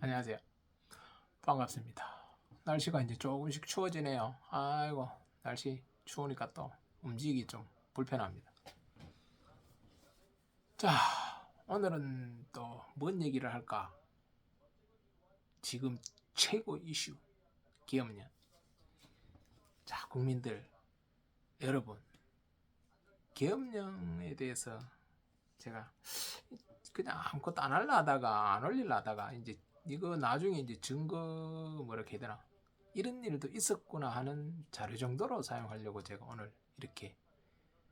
안녕하세요. 반갑습니다. 날씨가 이제 조금씩 추워지네요. 아이고, 날씨 추우니까 또 움직이기 좀 불편합니다. 자, 오늘은 또 뭔 얘기를 할까? 지금 최고 이슈, 기업년. 자, 국민들, 여러분, 기업령에 대해서 제가 그냥 아무것도 안 할라 하다가 안 올릴라 하다가 이제 이거 나중에 이제 증거 뭐라 해야 되나 이런 일도 있었구나 하는 자료 정도로 사용하려고 제가 오늘 이렇게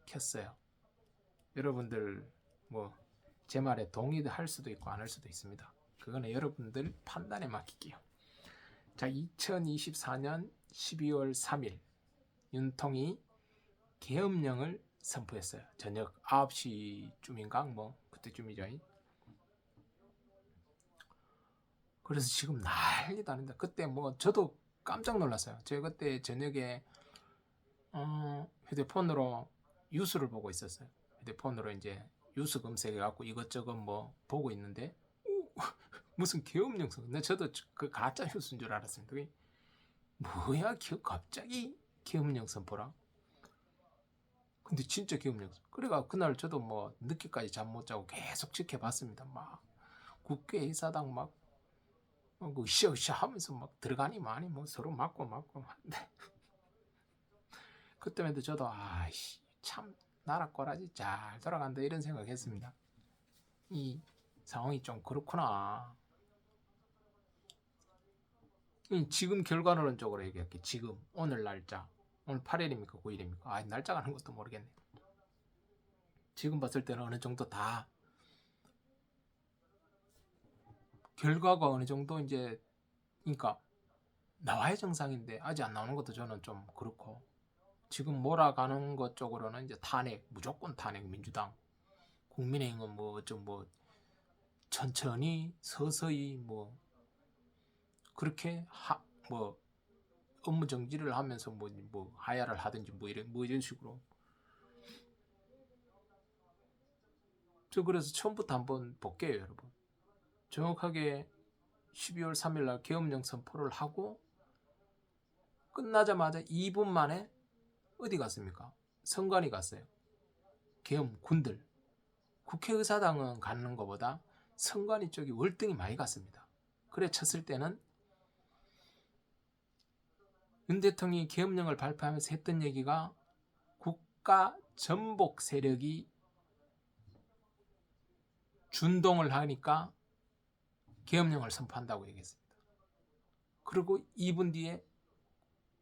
켰어요. 여러분들 뭐 제 말에 동의할 수도 있고 안 할 수도 있습니다. 그거는 여러분들 판단에 맡길게요. 자, 2024년 12월 3일 윤통이 계엄령을 선포했어요. 저녁 9시쯤인가 뭐 그때쯤이죠. 그래서 지금 난리도 아닌데 그때 뭐 저도 깜짝 놀랐어요. 제가 그때 저녁에 휴대폰으로 뉴스를 보고 있었어요. 휴대폰으로 이제 뉴스 검색해갖고 이것저것 뭐 보고 있는데 무슨 계엄령 선포. 저도 그 가짜 뉴스인 줄 알았습니다. 그게 뭐야 갑자기 계엄령 선포라. 근데 진짜 계엄령 선포. 그래가 그날 저도 뭐 늦게까지 잠 못 자고 계속 지켜봤습니다. 막 국회의사당 막 으쌰으쌰 하면서 막 들어가니 많이 뭐 서로 맞고 하는데 그때마다 저도 아이씨 참 나라 꼬라지 잘 돌아간다 이런 생각했습니다. 이 상황이 좀 그렇구나. 지금 결과론적으로 얘기할게. 지금 오늘 날짜 오늘 8일입니까 9일입니까? 아 날짜가 하는 것도 모르겠네. 지금 봤을 때는 어느 정도 다 결과가 어느 정도 이제 그러니까 나와야 정상인데 아직 안 나오는 것도 저는 좀 그렇고 지금 몰아가는 것 쪽으로는 이제 탄핵 무조건 탄핵 민주당 국민의힘은 뭐 천천히 서서히 뭐 그렇게 뭐 업무 정지를 하면서 뭐 하야를 하든지 뭐 이런 식으로 저 그래서 처음부터 한번 볼게요 여러분. 정확하게 12월 3일 날 계엄령 선포를 하고 끝나자마자 2분 만에 어디 갔습니까? 선관위 갔어요. 계엄군들. 국회의사당은 가는 것보다 선관위 쪽이 월등히 많이 갔습니다. 그래 쳤을 때는 윤 대통령이 계엄령을 발표하면서 했던 얘기가 국가 전복 세력이 준동을 하니까 계엄령을 선포한다고 얘기했습니다. 그리고 2분 뒤에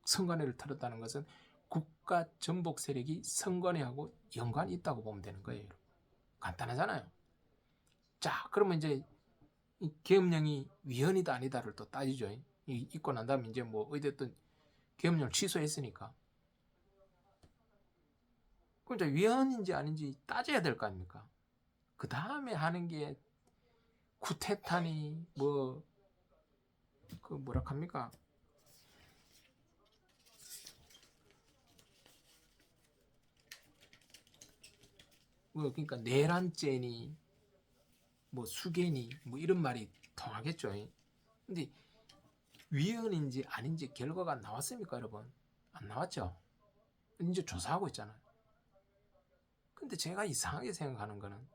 선관위를 털었다는 것은 국가 전복 세력이 선관위하고 연관이 있다고 보면 되는 거예요. 간단하잖아요. 자, 그러면 이제 계엄령이 위헌이다 아니다를 또 따지죠. 있고 난 다음에 이제 뭐 어쨌든 계엄령을 취소했으니까. 그럼 이제 위헌인지 아닌지 따져야 될 거 아닙니까? 그 다음에 하는 게 쿠데타니 그 뭐라 합니까? 그러니까 내란죄니 뭐 수개니 뭐 이런 말이 통하겠죠. 근데 위헌인지 아닌지 결과가 나왔습니까, 여러분? 안 나왔죠. 이제 조사하고 있잖아요. 근데 제가 이상하게 생각하는 거는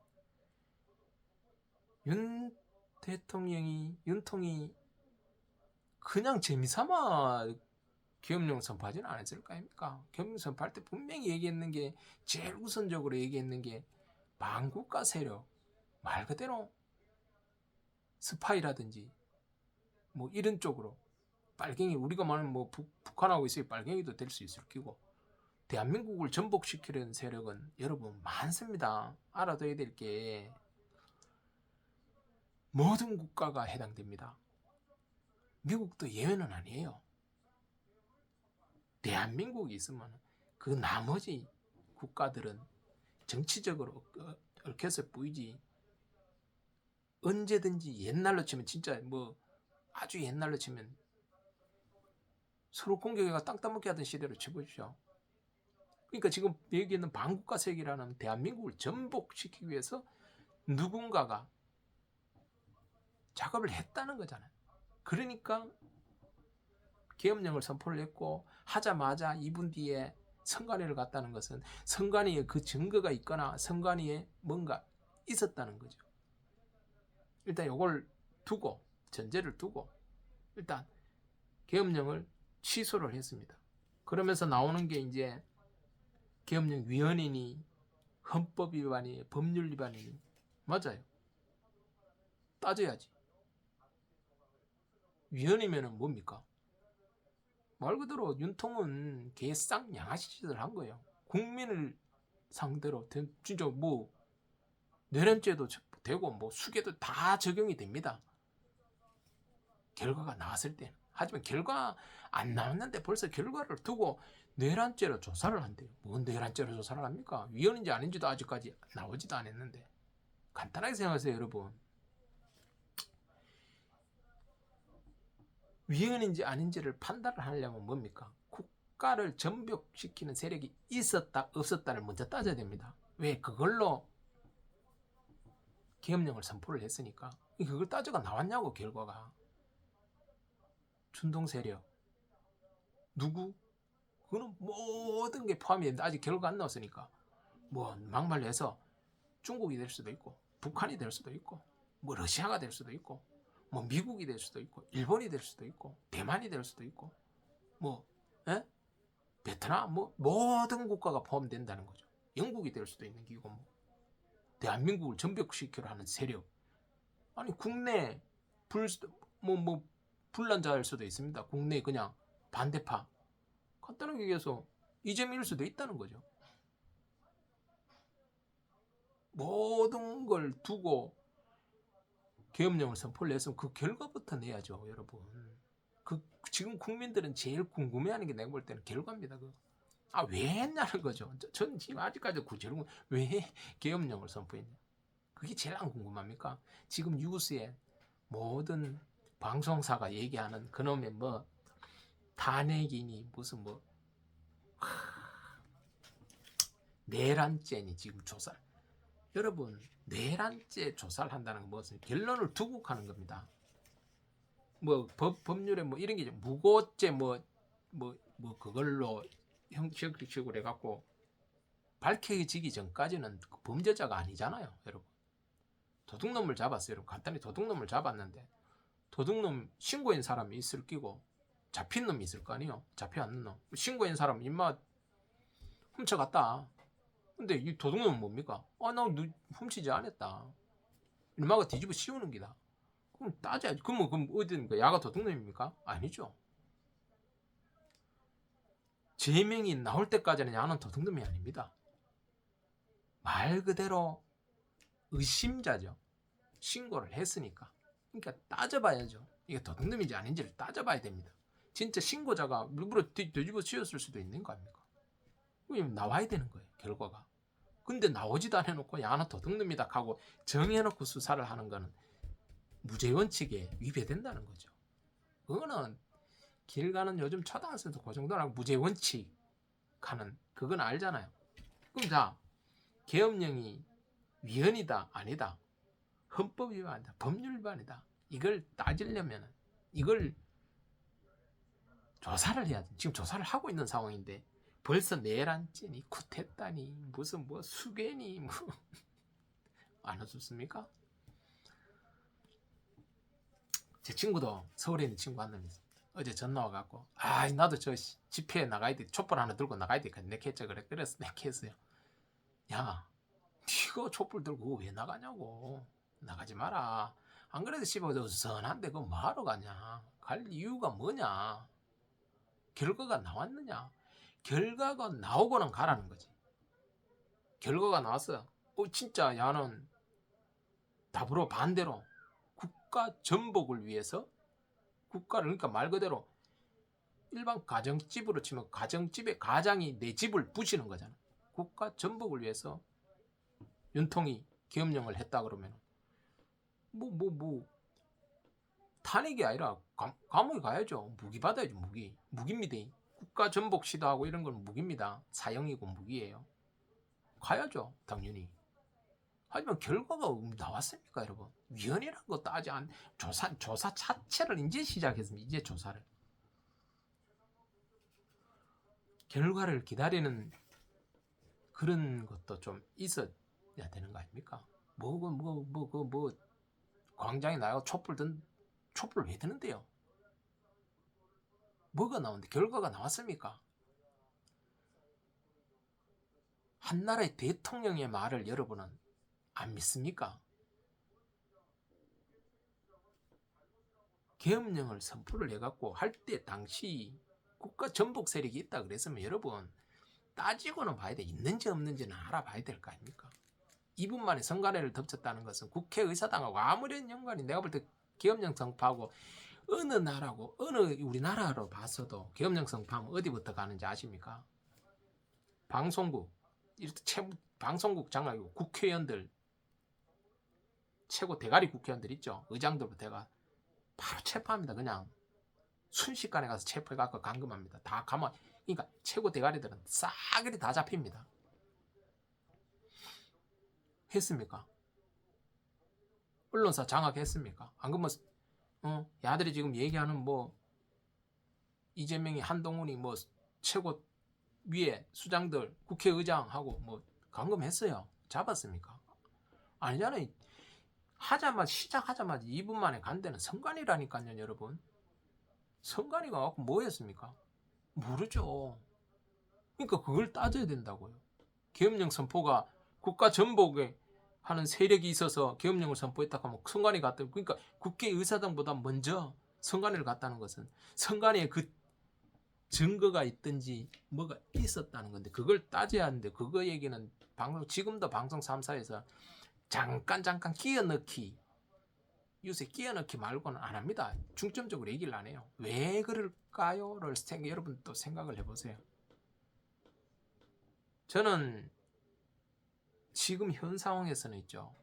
윤통이 그냥 재미삼아 계엄령 선포하지는 않았을 거 아닙니까? 계엄령 선포할 때 분명히 얘기했는 게 제일 우선적으로 얘기했는 게 반국가 세력 말 그대로 스파이라든지 뭐 이런 쪽으로 빨갱이 우리가 말하는 뭐 북한하고 있어요. 빨갱이도 될 수 있을 끼고 대한민국을 전복시키려는 세력은 여러분 많습니다. 알아둬야 될 게 모든 국가가 해당됩니다. 미국도 예외는 아니에요. 대한민국이 있으면 그 나머지 국가들은 정치적으로 얽혀서 보이지 언제든지 옛날로 치면 진짜 뭐 아주 옛날로 치면 서로 공격해가 땅 따먹게 하던 시대로 쳐보십시오. 그러니까 지금 얘기하는 반국가 세계라는 대한민국을 전복시키기 위해서 누군가가 작업을 했다는 거잖아요. 그러니까 계엄령을 선포를 했고 하자마자 2분 뒤에 선관위를 갔다는 것은 선관위에 그 증거가 있거나 선관위에 뭔가 있었다는 거죠. 일단 이걸 두고 전제를 두고 일단 계엄령을 취소를 했습니다. 그러면서 나오는 게 이제 계엄령 위헌이니 헌법 위반이 법률 위반이니 맞아요. 따져야지. 위헌이면은 뭡니까? 말 그대로 윤통은 개쌍 양아치 짓을 한 거예요. 국민을 상대로 진짜 뭐 뇌련죄도 되고 뭐 수괴도 다 적용이 됩니다. 결과가 나왔을 때는. 하지만 결과 안 나왔는데 벌써 결과를 두고 뇌란죄로 조사를 한대요. 뭔 뇌란죄로 조사를 합니까? 위헌인지 아닌지도 아직까지 나오지도 않았는데. 간단하게 생각하세요, 여러분. 위헌인지 아닌지를 판단을 하려면 뭡니까? 국가를 전복시키는 세력이 있었다 없었다를 먼저 따져야 됩니다. 왜? 그걸로 계엄령을 선포를 했으니까. 그걸 따져가 나왔냐고 결과가. 춘동 세력 누구? 그거는 모든 게 포함이 되는데 아직 결과 안 나왔으니까 뭐 막말로 해서 중국이 될 수도 있고 북한이 될 수도 있고 뭐 러시아가 될 수도 있고 뭐 미국이 될 수도 있고 일본이 될 수도 있고 대만이 될 수도 있고 뭐 에? 베트남 뭐 모든 국가가 포함된다는 거죠. 영국이 될 수도 있는 기고 뭐 대한민국을 전복시키려 하는 세력 아니 국내 뭐 불난자일 수도 있습니다. 국내 그냥 반대파 간단하게 얘기해서 이재명일 수도 있다는 거죠. 모든 걸 두고 계엄령을 선포를 했으면 그 결과부터 내야죠, 여러분. 지금 국민들은 제일 궁금해하는 게 내가 볼 때는 결과입니다. 왜 했냐는 거죠. 전 지금 아직까지 구체적으로 왜 계엄령을 선포했냐. 그게 제일 안 궁금합니까? 지금 뉴스에 모든 방송사가 얘기하는 그놈의 뭐 탄핵이니 무슨 뭐 내란죄니 지금 조사. 여러분 내란죄 조사를 한다는 건 무슨 결론을 두고 하는 겁니다. 뭐 법률에 뭐 이런 게 무고죄 뭐 그걸로 형식으로 해갖고 밝혀지기 전까지는 범죄자가 아니잖아요, 여러분. 도둑놈을 잡았어요, 여러분. 간단히 도둑놈을 잡았는데 도둑놈 신고인 사람이 있을 끼고 잡힌 놈이 있을 거 아니에요. 잡혀 않는 놈. 신고인 사람 임마 훔쳐갔다. 근데 이 도둑놈은 뭡니까? 나 훔치지 않았다. 임마가 뒤집어 씌우는 기다. 그럼 따져야지. 그럼 어디입니까? 야가 도둑놈입니까? 아니죠. 제명이 나올 때까지는 야는 도둑놈이 아닙니다. 말 그대로 의심자죠. 신고를 했으니까. 그러니까 따져봐야죠. 이게 도둑놈인지 아닌지를 따져봐야 됩니다. 진짜 신고자가 일부러 뒤집어 씌웠을 수도 있는 거 아닙니까? 나와야 되는 거예요, 결과가. 근데 나오지도 않아놓고 야는 도둑놈이다 하고 정해놓고 수사를 하는 거는 무죄 원칙에 위배된다는 거죠. 그거는 길 가는 요즘 초등학생도 그 정도랑 무죄 원칙 하는 그건 알잖아요. 그럼 자, 계엄령이 위헌이다 아니다, 헌법 위반이다, 법률 위반이다, 이걸 따지려면 이걸 조사를 해야 돼. 지금 조사를 하고 있는 상황인데 벌써 내란죄니 쿠데타니 무슨 뭐 수괴니 뭐 안 웃습니까? 제 친구도 서울에 있는 친구 한 명 있어. 어제 전화 와갖고 나도 저 집회에 나가야 돼. 촛불 하나 들고 나가야 돼. 내가 했죠. 그래서 내가 했어요. 야, 니가 촛불 들고 왜 나가냐고. 나가지 마라. 안 그래도 씨발 선한데 그거 뭐하러 가냐. 갈 이유가 뭐냐. 결과가 나왔느냐. 결과가 나오고는 가라는 거지. 결과가 나왔어. 진짜 야는 답으로 반대로 국가 전복을 위해서 국가를 그러니까 말 그대로 일반 가정집으로 치면 가정집에 가장이 내 집을 부시는 거잖아. 국가 전복을 위해서 윤통이 계엄령을 했다 그러면 탄핵이 아니라 감옥에 가야죠. 무기 받아야죠. 무기입니다. 국가 전복 시도하고 이런 건 무기입니다. 사형이고 무기예요. 가야죠, 당연히. 하지만 결과가 나왔습니까, 여러분? 위헌이라는 것도 아직 안, 조사 자체를 이제 시작했습니다. 이제 조사를. 결과를 기다리는 그런 것도 좀 있어야 되는 거 아닙니까? 광장에 나가고 촛불 왜 드는데요? 뭐가 나오는데 결과가 나왔습니까? 한 나라의 대통령의 말을 여러분은 안 믿습니까? 계엄령을 선포를 해갖고 할 때 당시 국가 전복 세력이 있다 그랬으면 여러분 따지고는 봐야 돼. 있는지 없는지는 알아봐야 될 거 아닙니까? 2분 만에 선관위를 덮쳤다는 것은 국회의사당하고 아무런 연관이 내가 볼 때 계엄령 선포하고 어느 나라고 어느 우리나라로 봤어도 계엄령 선포하면 어디부터 가는지 아십니까? 방송국 방송국 장악이고 국회의원들 최고 대가리 국회의원들 있죠. 의장들부터가 바로 체포합니다. 그냥 순식간에 가서 체포해갖고 감금합니다. 다 감아. 그러니까 최고 대가리들은 싸그리 다 잡힙니다. 했습니까? 언론사 장악했습니까? 안 그러면 야들이 지금 얘기하는 뭐 이재명이 한동훈이 뭐 최고 위에 수장들 국회의장하고 뭐 감금했어요. 잡았습니까? 아니잖아요. 시작하자마자 2분 만에 간 데는 선관위라니까요, 여러분. 선관위가 와서 뭐 했습니까? 모르죠. 그러니까 그걸 따져야 된다고요. 계엄령 선포가 국가 전복에 하는 세력이 있어서 계엄령을 선포했다고 하면 선관위 갔다. 그러니까 국회의사당보다 먼저 선관위를 갔다는 것은 선관위에 그 증거가 있든지 뭐가 있었다는 건데 그걸 따져야 하는데 그거 얘기는 지금도 방송 3사에서 잠깐 끼어 넣기 요새 끼어 넣기 말고는 안 합니다. 중점적으로 얘기를 안 해요. 왜 그럴까요?를 여러분 또 생각을 해보세요. 저는 지금 현 상황에서는 있죠.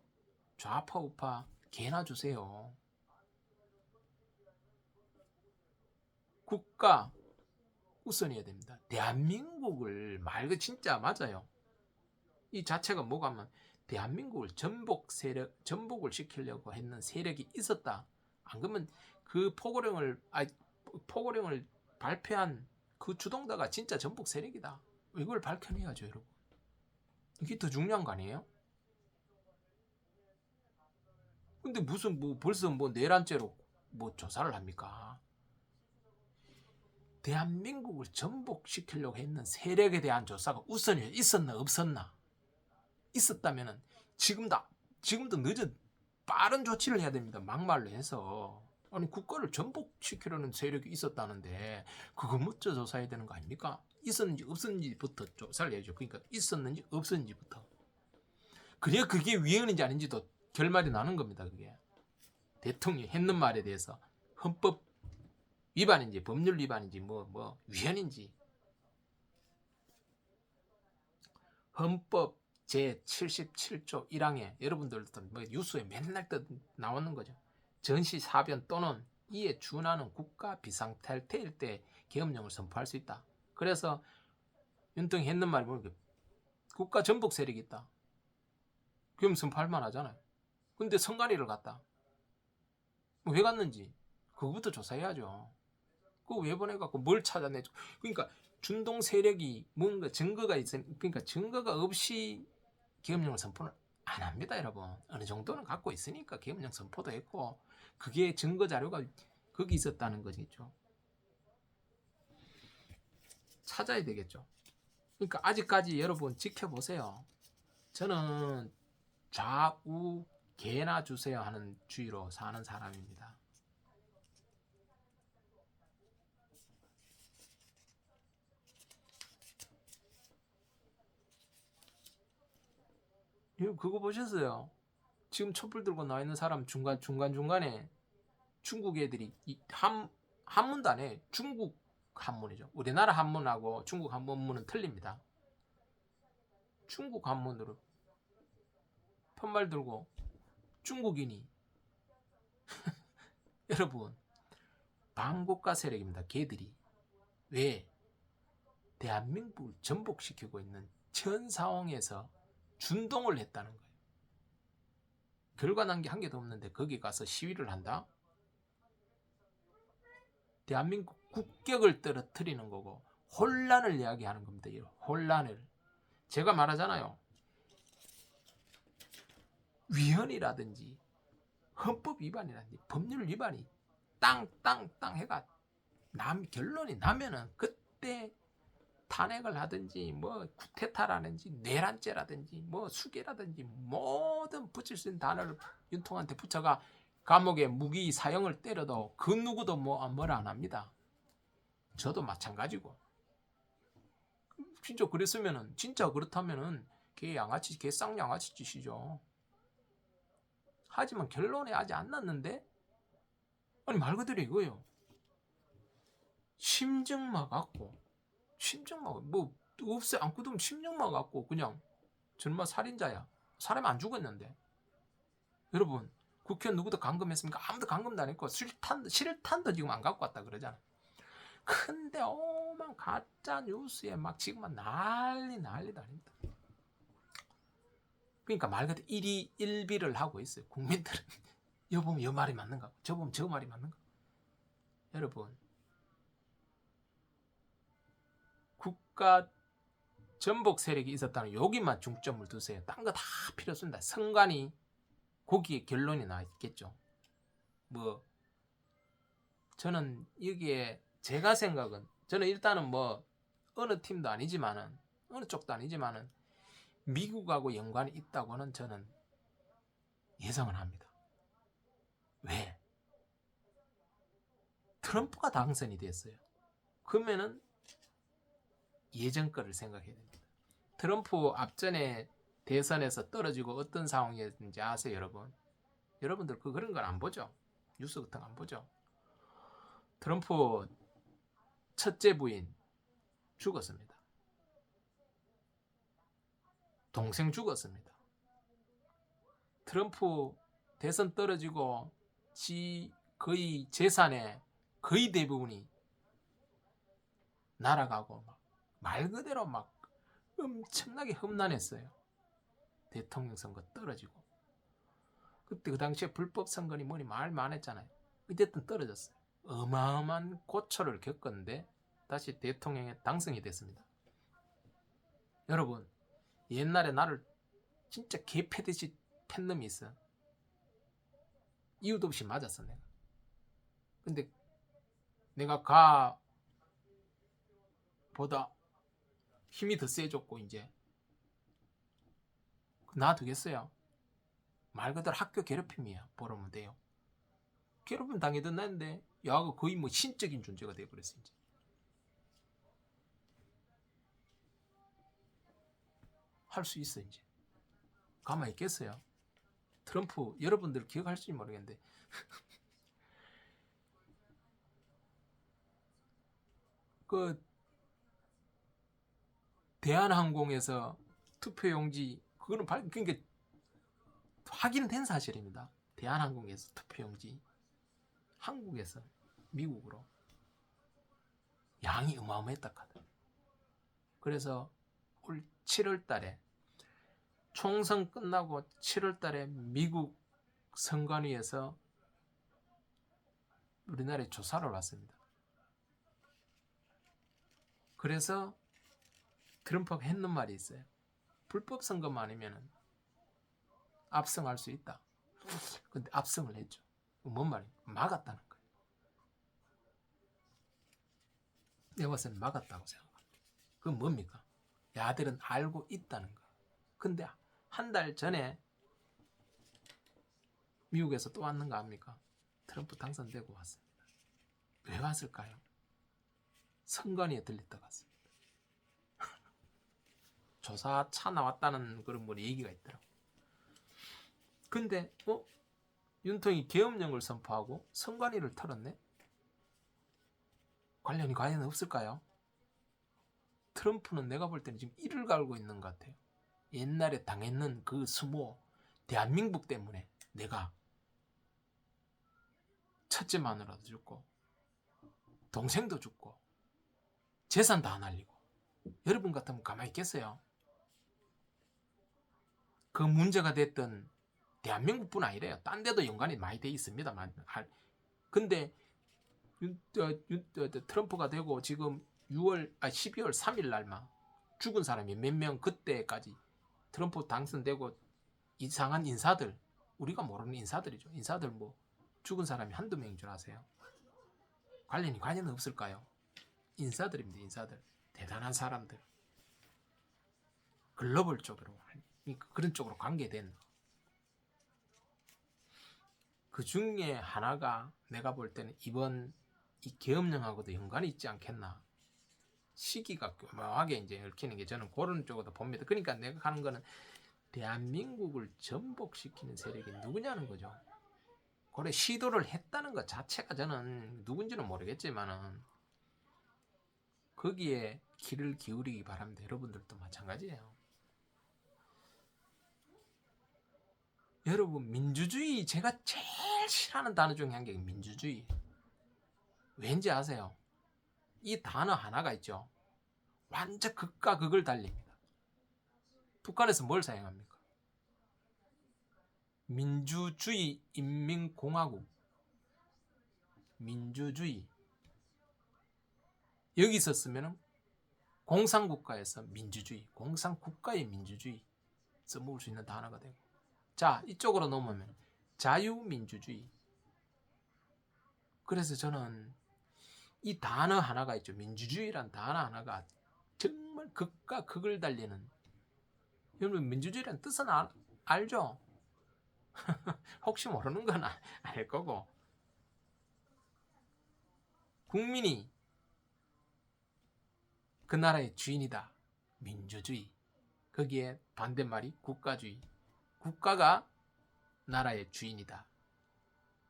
좌파 우파 개나 주세요. 국가 우선해야 됩니다. 대한민국을 말그 진짜 맞아요. 이 자체가 뭐가 하면 대한민국을 전복을 시키려고 했는 세력이 있었다. 안 그러면 그 포고령을 발표한 그 주동자가 진짜 전복 세력이다. 이걸 밝혀내야죠, 여러분. 이게 더 중요한 거 아니에요? 근데 무슨 벌써 내란죄로 조사를 합니까? 대한민국을 전복시키려고 했는 세력에 대한 조사가 우선이 있었나 없었나? 있었다면은 지금도 늦은 빠른 조치를 해야 됩니다. 막말로 해서 아니 국가를 전복시키려는 세력이 있었다는데 그거 먼저 조사해야 되는 거 아닙니까? 있었는지 없었는지부터 조사를 해야죠. 그러니까 있었는지 없었는지부터. 그래야 그게 위헌인지 아닌지도 결말이 나는 겁니다. 그게 대통령이 했는 말에 대해서 헌법 위반인지 법률 위반인지 위헌인지 헌법 제77조 1항에 여러분들도 뉴스에 맨날 나오는 거죠. 전시사변 또는 이에 준하는 국가 비상탈퇴일 때 계엄령을 선포할 수 있다. 그래서 윤통이 했는 말이 뭐냐? 국가 전복 세력이 있다. 계엄 선포할 만하잖아요. 근데 선관위를 갔다. 왜 갔는지 그거부터 조사해야죠. 그거 왜 보내갖고 뭘 찾아내죠? 그러니까 준동 세력이 뭔가 증거가 그러니까 증거가 없이 계엄령을 선포는 안 합니다, 여러분. 어느 정도는 갖고 있으니까 계엄령 선포도 했고 그게 증거 자료가 거기 있었다는 거겠죠. 찾아야 되겠죠. 그러니까 아직까지 여러분 지켜보세요. 저는 좌우 개나 주세요 하는 주의로 사는 사람입니다. 그거 보셨어요? 지금 촛불 들고 나와 있는 사람 중간에 중국 애들이 한문도 안 해. 중국 한문이죠. 우리나라 한문하고 중국 한문은 틀립니다. 중국 한문으로 편말 들고 중국인이 여러분 반국가 세력입니다. 걔들이 왜 대한민국을 전복시키고 있는 현 상황에서 준동을 했다는 거예요. 결과 난 게 한 개도 없는데 거기 가서 시위를 한다? 대한민국 국격을 떨어뜨리는 거고 혼란을 이야기하는 겁니다. 혼란을. 제가 말하잖아요. 위헌이라든지 헌법 위반이라든지 법률 위반이 땅 해가 결론이 나면은 그때 탄핵을 하든지 뭐 쿠데타라든지 내란죄라든지 뭐 수괴라든지 모든 붙일 수 있는 단어를 윤통한테 붙여가 감옥에 무기 사형을 때려도 그 누구도 뭐라 안 합니다. 저도 마찬가지고. 진짜 그랬으면은 진짜 그렇다면은 개 쌍양아치 짓이죠. 하지만 결론이 아직 안 났는데 아니 말 그대로 이거예요. 심증마 갖고 뭐 없애 안 끄두면 심증마 갖고 그냥 전마 살인자야. 사람이 안 죽었는데. 여러분 국회의원 누구도 감금했습니까? 아무도 감금도 안 했고 실탄도 지금 안 갖고 왔다 그러잖아. 근데 오만 가짜 뉴스에 막 지금 난리다. 그러니까 말 그대로 일비를 하고 있어요. 국민들은 여 보면 여 말이 맞는가? 저 보면 저 말이 맞는가? 여러분 국가 전복 세력이 있었다는 여기만 중점을 두세요. 딴 거 다 필요 없습니다. 선관위 거기에 결론이 나 있겠죠. 뭐 저는 여기에 제가 생각은 저는 일단은 뭐 어느 팀도 아니지만은 어느 쪽도 아니지만은 미국하고 연관이 있다고는 저는 예상을 합니다. 왜? 트럼프가 당선이 됐어요. 그러면은 예전 거를 생각해야 됩니다. 트럼프 앞전에 대선에서 떨어지고 어떤 상황이었는지 아세요, 여러분? 여러분들 그런 걸 안 보죠? 뉴스 같은 거 안 보죠? 트럼프 첫째 부인 죽었습니다. 동생 죽었습니다. 트럼프 대선 떨어지고 거의 재산의 거의 대부분이 날아가고 말 그대로 막 엄청나게 험난했어요. 대통령 선거 떨어지고 그때 그 당시에 불법 선거니 뭐니 말 많았잖아요. 어쨌든 떨어졌어요. 어마어마한 고초를 겪었는데 다시 대통령에 당선이 됐습니다. 여러분 옛날에 나를 진짜 개패듯이 팬 놈이 있어. 이유도 없이 맞았어 내가. 근데 내가 보다 힘이 더 세졌고 이제 놔두겠어요. 말 그대로 학교 괴롭힘이야. 보러면 돼요. 괴롭힘 당해도 난데 야가 거의 뭐 신적인 존재가 돼버렸어 이제. 할 수 있어 이제. 가만히 있겠어요. 트럼프 여러분들 기억할지 모르겠는데 그 대한항공에서 투표용지 그거는 그러니까 확인된 사실입니다. 대한항공에서 투표용지 한국에서 미국으로 양이 어마어마했다 카드. 그래서 올 7월 달에 총선 끝나고 7월 달에 미국 선관위에서 우리나라에 조사를 왔습니다. 그래서 트럼프가 했는 말이 있어요. 불법 선거만 아니면 압승할 수 있다. 근데 압승을 했죠. 뭔 말이에요? 막았다는 거예요. 내가 봤을 때는 막았다고 생각합니다. 그건 뭡니까? 야들은 알고 있다는 거예요. 근데 한 달 전에 미국에서 또 왔는가 합니까? 트럼프 당선되고 왔습니다. 왜 왔을까요? 선관위에 들렸다 갔습니다. 조사 차 나왔다는 그런 뭐 얘기가 있더라고. 근데 윤통이 계엄령을 선포하고 선관위를 털었네? 관련이 과연 없을까요? 트럼프는 내가 볼 때는 지금 이를 갈고 있는 것 같아요. 옛날에 당했는 그 수모 대한민국 때문에 내가 첫째 마누라도 죽고 동생도 죽고 재산도 안 날리고 여러분 같으면 가만히 있겠어요? 그 문제가 됐던 대한민국뿐 아니래요. 딴 데도 연관이 많이 돼 있습니다만. 근데 트럼프가 되고 지금 12월 3일 날만 죽은 사람이 몇 명, 그때까지 트럼프 당선되고 이상한 인사들, 우리가 모르는 인사들이죠. 인사들 뭐 죽은 사람이 한두 명인 줄 아세요? 관련이 관련 없을까요? 인사들입니다. 인사들. 대단한 사람들. 글로벌 쪽으로, 그런 쪽으로 관계된. 그 중에 하나가 내가 볼 때는 이번 이 계엄령하고도 연관이 있지 않겠나. 시기가 교묘하게 이제 얽히는 게 저는 그런 쪽으로 봅니다. 그러니까 내가 하는 거는 대한민국을 전복시키는 세력이 누구냐는 거죠. 그래, 시도를 했다는 것 자체가 저는 누군지는 모르겠지만은 거기에 귀를 기울이기 바랍니다. 여러분들도 마찬가지예요. 여러분, 민주주의, 제가 제일 싫어하는 단어 중에 한 개 민주주의. 왠지 아세요? 이 단어 하나가 있죠. 완전 극과 극을 달립니다. 북한에서 뭘 사용합니까? 민주주의 인민공화국. 민주주의. 여기 있었으면 공산국가에서 민주주의, 공산국가의 민주주의 써먹을 수 있는 단어가 되고, 자, 이쪽으로 넘으면 자유민주주의. 그래서 저는 이 단어 하나가 있죠. 민주주의란 단어 하나가 정말 극과 극을 달리는. 여러분, 민주주의란 뜻은 알죠? 혹시 모르는 건 알 거고. 국민이 그 나라의 주인이다. 민주주의. 거기에 반대말이 국가주의. 국가가 나라의 주인이다.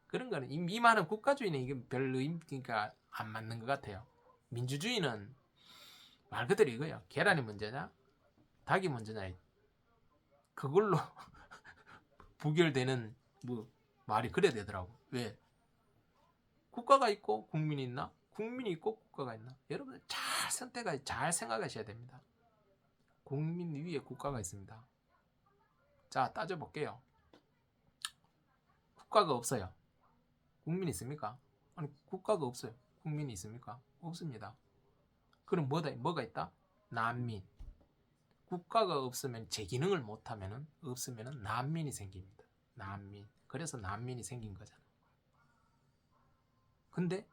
그런 거는 이 말은 국가주의는 이게 별로 의미가 안 맞는 것 같아요. 민주주의는 말 그대로 이거예요. 계란이 먼저냐, 닭이 먼저냐, 그걸로 부결되는 뭐 말이 그래야 되더라고. 왜? 국가가 있고 국민이 있나? 국민이 있고 국가가 있나? 여러분 잘 생각하셔야 됩니다. 국민 위에 국가가 있습니다. 자, 따져볼게요. 국가가 없어요. 국민이 있습니까? 아니, 국가가 없어요. 국민이 있습니까? 없습니다. 그럼 뭐가 있다? 난민. 국가가 없으면 제 기능을 못하면 없으면 난민이 생깁니다. 난민. 그래서 난민이 생긴 거잖아. 근데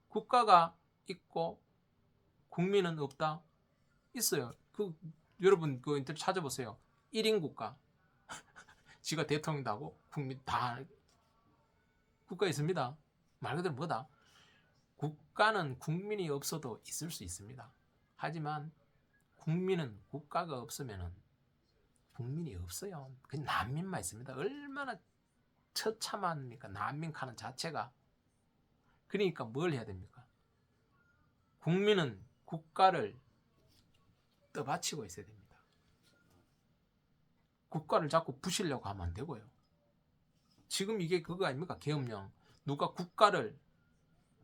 국가가 있고 국민은 없다? 있어요. 여러분 그 인터넷 찾아보세요. 1인 국가. 지가 대통령도 하고 국민 다 국가 있습니다. 말 그대로 뭐다? 국가는 국민이 없어도 있을 수 있습니다. 하지만 국민은 국가가 없으면 국민이 없어요. 그 난민만 있습니다. 얼마나 처참합니까? 난민 가는 자체가. 그러니까 뭘 해야 됩니까? 국민은 국가를 떠받치고 있어야 됩니다. 국가를 자꾸 부시려고 하면 안 되고요. 지금 이게 그거 아닙니까? 계엄령. 누가 국가를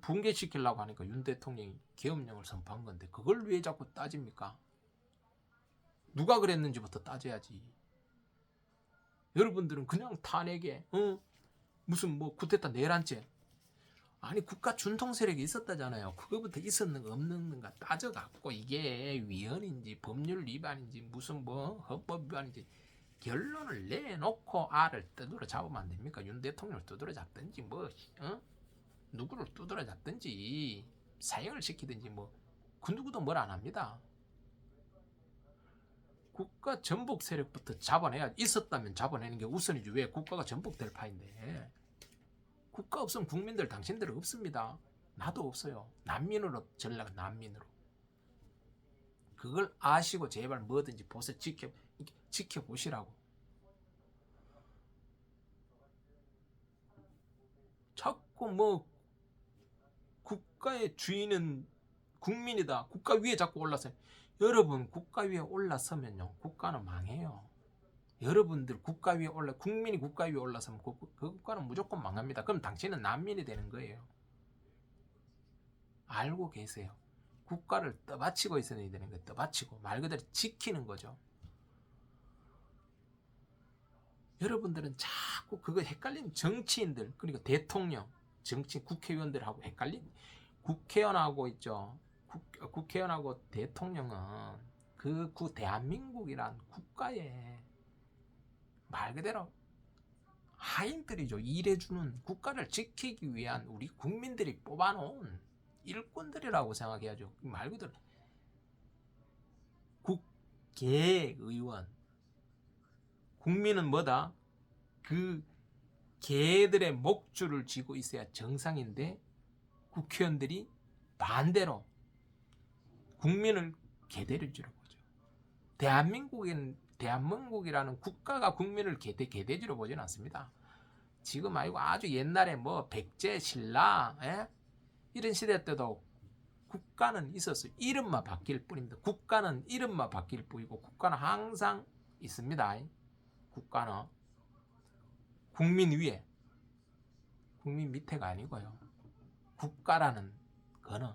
붕괴시키려고 하니까 윤 대통령이 계엄령을 선포한 건데 그걸 왜 자꾸 따집니까? 누가 그랬는지부터 따져야지. 여러분들은 그냥 탄핵에 무슨 뭐 쿠데타 내란죄, 아니 국가 준통 세력이 있었다잖아요. 그거부터 있었는가 없는가 따져갖고 이게 위헌인지 법률 위반인지 무슨 뭐 헌법 위반인지 결론을 내놓고 알을 두드러 잡으면 안 됩니까? 윤 대통령을 두드러 잡든지 뭐 누구를 두드러 잡든지 사형을 시키든지 뭐 그 누구도 뭘 안 합니다. 국가 전복 세력부터 잡아내야, 있었다면 잡아내는 게 우선이지. 왜? 국가가 전복될 파인데. 국가 없으면 국민들 당신들 없습니다. 나도 없어요. 난민으로 전락, 난민으로. 그걸 아시고 제발 뭐든지 보세요. 지켜보시라고. 자꾸 뭐 국가의 주인은 국민이다. 국가 위에 자꾸 올라서요. 여러분 국가 위에 올라서면요 국가는 망해요. 여러분들 국가 위에 국민이 국가 위에 올라서면 그 국가는 무조건 망합니다. 그럼 당신은 난민이 되는 거예요. 알고 계세요. 국가를 떠받치고 있어야 되는 거예요. 떠받치고 말 그대로 지키는 거죠. 여러분들은 자꾸 그거 헷갈리는 정치인들, 그러니까 대통령, 정치 국회의원들하고 헷갈린 국회의원하고 있죠. 국회의원하고 대통령은 그 대한민국이란 국가에 말 그대로 하인들이죠. 일해주는 국가를 지키기 위한 우리 국민들이 뽑아놓은 일꾼들이라고 생각해야죠. 말 그대로 국회의원. 국민은 뭐다? 그 개들의 목줄을 쥐고 있어야 정상인데 국회의원들이 반대로 국민을 개대리주로 보죠. 대한민국이라는 국가가 국민을 개대지로 보지는 않습니다. 지금 아니고 아주 옛날에 뭐 백제, 신라 이런 시대 때도 국가는 있었어요. 이름만 바뀔 뿐입니다. 국가는 이름만 바뀔 뿐이고 국가는 항상 있습니다. 국가는 국민 위에, 국민 밑에가 아니고요. 국가라는 거는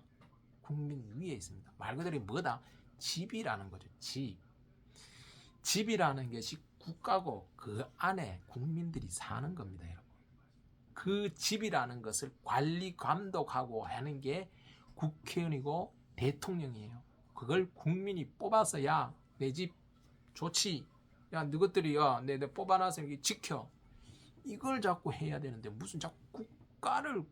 국민 위에 있습니다. 말 그대로 뭐다? 집이라는 거죠. 집이라는 것이 국가고 그 안에 국민들이 사는 겁니다, 여러분. 그 집이라는 것을 관리 감독하고 하는 게 국회의원이고 대통령이에요. 그걸 국민이 뽑아서 야, 내 집 좋지. 야, 너희들이 내 뽑아놔서 여기 지켜. 이걸 자꾸 해야 되는데 무슨 자꾸 국가를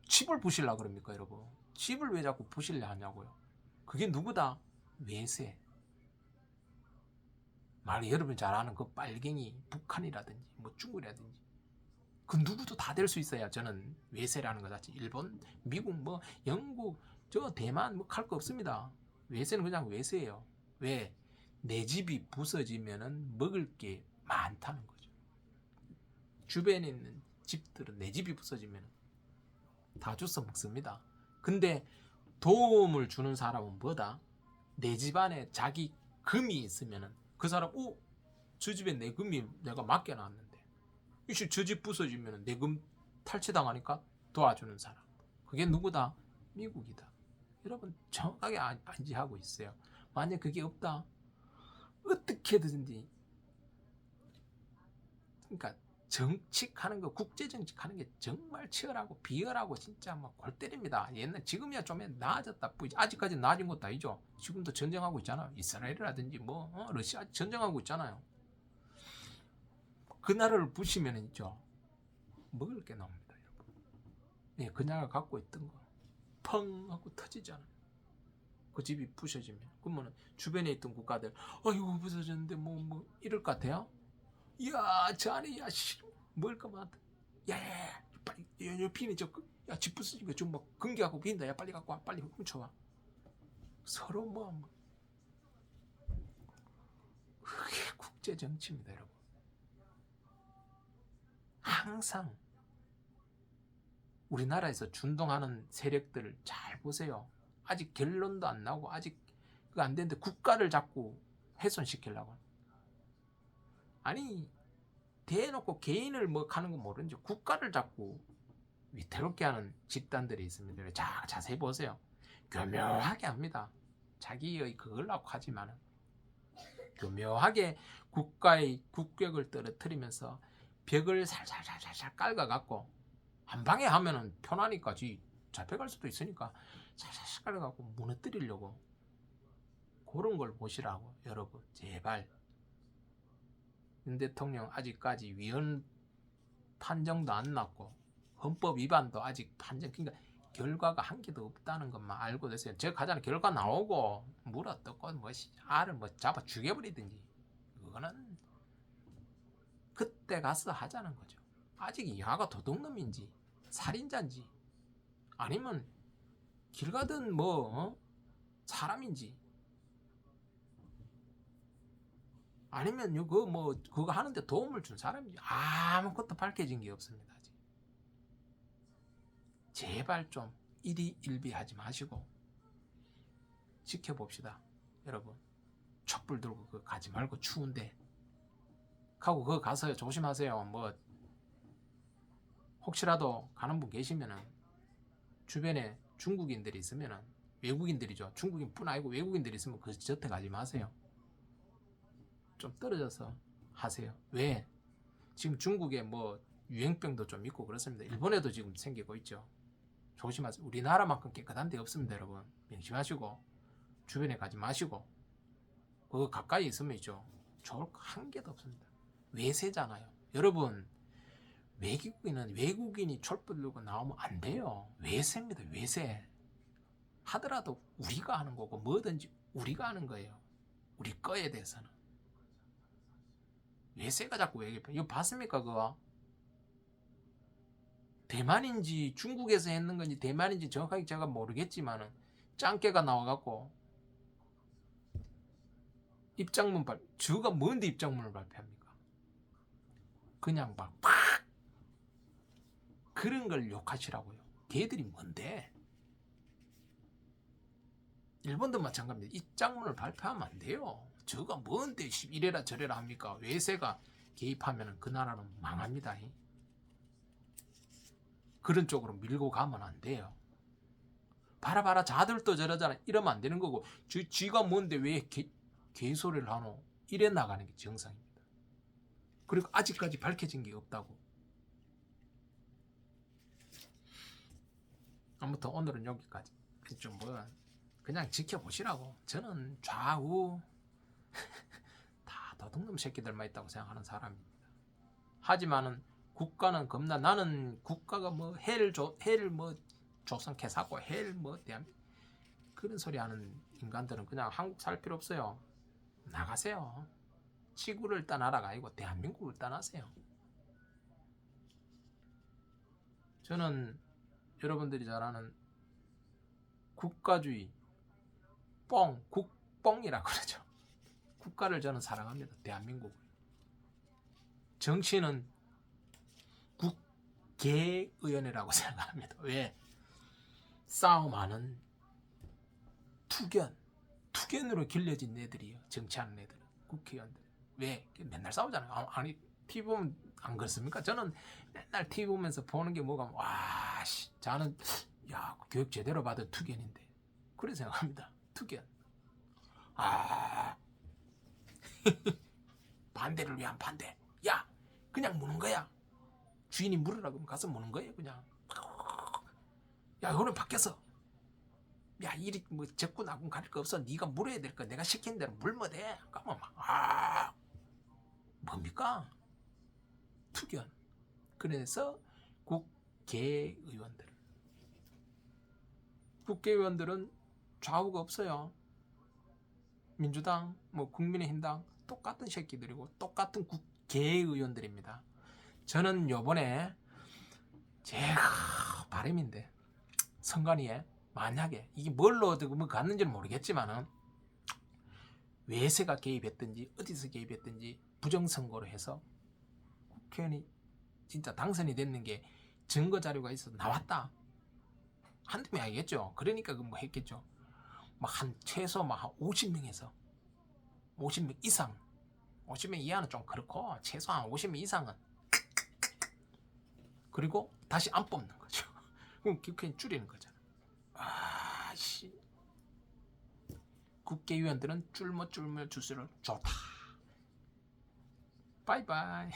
집을 부시려고 그럽니까, 여러분? 집을 왜 자꾸 부시려 하냐고요. 그게 누구다? 외세. 말 여러분 잘 아는 그 빨갱이 북한이라든지 뭐 중국이라든지 그 누구도 다 될 수 있어야 저는 외세라는 것 자체. 일본, 미국, 뭐 영국, 저 대만 뭐 할 거 없습니다. 외세는 그냥 외세예요. 왜? 내 집이 부서지면은 먹을 게 많다는 거죠. 주변에 있는 집들은 내 집이 부서지면 다 주워 먹습니다. 근데 도움을 주는 사람은 뭐다? 내 집안에 자기 금이 있으면은 그 사람, 저 집에 내 금이 내가 맡겨놨는데 저 집 부서지면 내 금 탈취당하니까 도와주는 사람. 그게 누구다? 미국이다. 여러분 정확하게 안지하고 있어요. 만약 그게 없다, 어떻게든지, 그러니까 정치하는 거, 국제 정치하는 게 정말 치열하고 비열하고 진짜 막 골 때립니다. 옛날 지금이야 좀 나아졌다 뿐이지 아직까지 나아진 것도 아니죠. 지금도 전쟁하고 있잖아요. 이스라엘이라든지 뭐 러시아 전쟁하고 있잖아요. 그 나라를 부시면 있죠. 먹을 게 나옵니다, 여러분. 예, 그 나라가 갖고 있던 거 펑 하고 터지잖아요. 그 집이 부셔지면 그러면 주변에 있던 국가들 아이고 부서졌는데 뭐 이럴 것 같아요. 이야 저 안에 먹을 거 많다. 야야야 빨리 옆이네 야 집 부서진 거 좀 막 금기하고 빈다. 야 빨리 갖고 와. 빨리 훔쳐와. 서로 그게 국제 정치입니다, 여러분. 항상 우리나라에서 준동하는 세력들을 잘 보세요. 아직 결론도 안 나고 아직 그거 안 되는데 국가를 자꾸 훼손시키려고. 아니 대놓고 개인을 뭐 하는 건 모르는지 국가를 자꾸 위태롭게 하는 집단들이 있습니다. 자세히 보세요. 교묘하게 합니다. 자기의 그걸라고 하지만은 교묘하게 국가의 국격을 떨어뜨리면서 벽을 살살살살 깔아갖고 한 방에 하면은 편하니까 잡혀갈 수도 있으니까 살살살 깔아갖고 무너뜨리려고 그런 걸 보시라고. 여러분 제발. 윤 대통령 아직까지 위헌 판정도 안 났고 헌법 위반도 아직 판정, 그러니까 결과가 한 개도 없다는 것만 알고 됐어요. 제가 가잖아요. 결과 나오고 물어 뜯고 알을 잡아 죽여버리든지 그거는 그때 가서 하자는 거죠. 아직 이하가 도둑놈인지 살인자인지 아니면 길 가던 사람인지 아니면 그거 하는데 도움을 준 사람인지 아무것도 밝혀진 게 없습니다. 아직. 제발 좀 일희일비하지 마시고 지켜봅시다, 여러분. 촛불 들고 그거 가지 말고 추운데 가고 그거 가서 조심하세요. 혹시라도 가는 분 계시면은 주변에 중국인들이 있으면은 외국인들이죠. 중국인뿐 아니고 외국인들이 있으면 그 저태 가지 마세요. 좀 떨어져서 하세요. 왜? 지금 중국에 뭐 유행병도 좀 있고 그렇습니다. 일본에도 지금 생기고 있죠. 조심하세요. 우리나라만큼 깨끗한 데 없습니다, 여러분. 명심하시고 주변에 가지 마시고 그거 가까이 있으면 있죠. 좋을 거 한 개도 없습니다. 외세잖아요. 여러분 외국인이 촛불 들고 나오면 안 돼요. 외세입니다. 외세. 하더라도 우리가 하는 거고 뭐든지 우리가 하는 거예요. 우리 거에 대해서는. 외세가 자꾸 외교. 이거 봤습니까 그거? 대만인지 중국에서 했는 건지 대만인지 정확하게 제가 모르겠지만은 짱깨가 나와갖고 저가 뭔데 입장문을 발표합니까? 그냥 막 그런 걸 욕하시라고요. 걔들이 뭔데? 일본도 마찬가지입니다. 입장문을 발표하면 안 돼요. 저가 뭔데 이래라 저래라 합니까? 외세가 개입하면 그 나라는 망합니다. 그런 쪽으로 밀고 가면 안 돼요. 봐라 자들도 저러잖아. 이러면 안 되는 거고 쥐가 뭔데 왜 개소리를 하노? 이래 나가는 게 정상입니다. 그리고 아직까지 밝혀진 게 없다고. 아무튼 오늘은 여기까지. 좀 뭐 그냥 지켜보시라고. 저는 좌우 다 도둑놈 새끼들만 있다고 생각하는 사람입니다. 하지만은 국가는 겁나. 나는 국가가 뭐 해를 뭐 조선 개사고 해를 뭐 대한 그런 소리 하는 인간들은 그냥 한국 살 필요 없어요. 나가세요. 지구를 떠나라가 아니고 대한민국을 떠나세요. 저는 여러분들이 잘 아는 국가주의 국뽕이라고 그러죠. 국가를 저는 사랑합니다. 대한민국을. 정치는 국계의원이라고 생각합니다. 왜? 싸움하는 투견으로 길러진 애들이에요. 정치하는 애들은. 국회의원들. 왜? 맨날 싸우잖아요. 아니 TV 보면 안 그렇습니까? 저는 맨날 TV 보면서 보는 게 뭐가 와, 저는 교육 제대로 받은 투견인데 그래 생각합니다. 투견. 반대를 위한 반대. 야, 그냥 무는 거야. 주인이 물으라 그러면 가서 무는 거예요. 그냥. 야, 너는 밖에서. 야, 이리 뭐 적고 나군 가릴 거 없어. 네가 물어야 될 거. 내가 시킨 대로 물면 돼. 그러면 막 뭡니까? 투견. 그래서 국회의원들은 좌우가 없어요. 민주당, 뭐 국민의힘당 똑같은 새끼들이고 똑같은 국회의원들입니다. 저는 요번에 제가 바람인데 선관위에 만약에 이게 뭘로 뭐 갔는지는 모르겠지만은 외세가 개입했든지 어디서 개입했든지 부정선거로 해서 국회의원이 진짜 당선이 됐는 게 증거 자료가 있어서 나왔다. 한두 명 아니겠죠. 그러니까 그 뭐 했겠죠. 막 한 최소 막 한 50명에서 50명 이상 50명 이하는 좀 그렇고 최소한 50명 이상은 그리고 다시 안 뽑는 거죠. 그럼 국회의원 줄이는 거잖아. 국회의원들은 줄머 줄수록 좋다. 바이바이.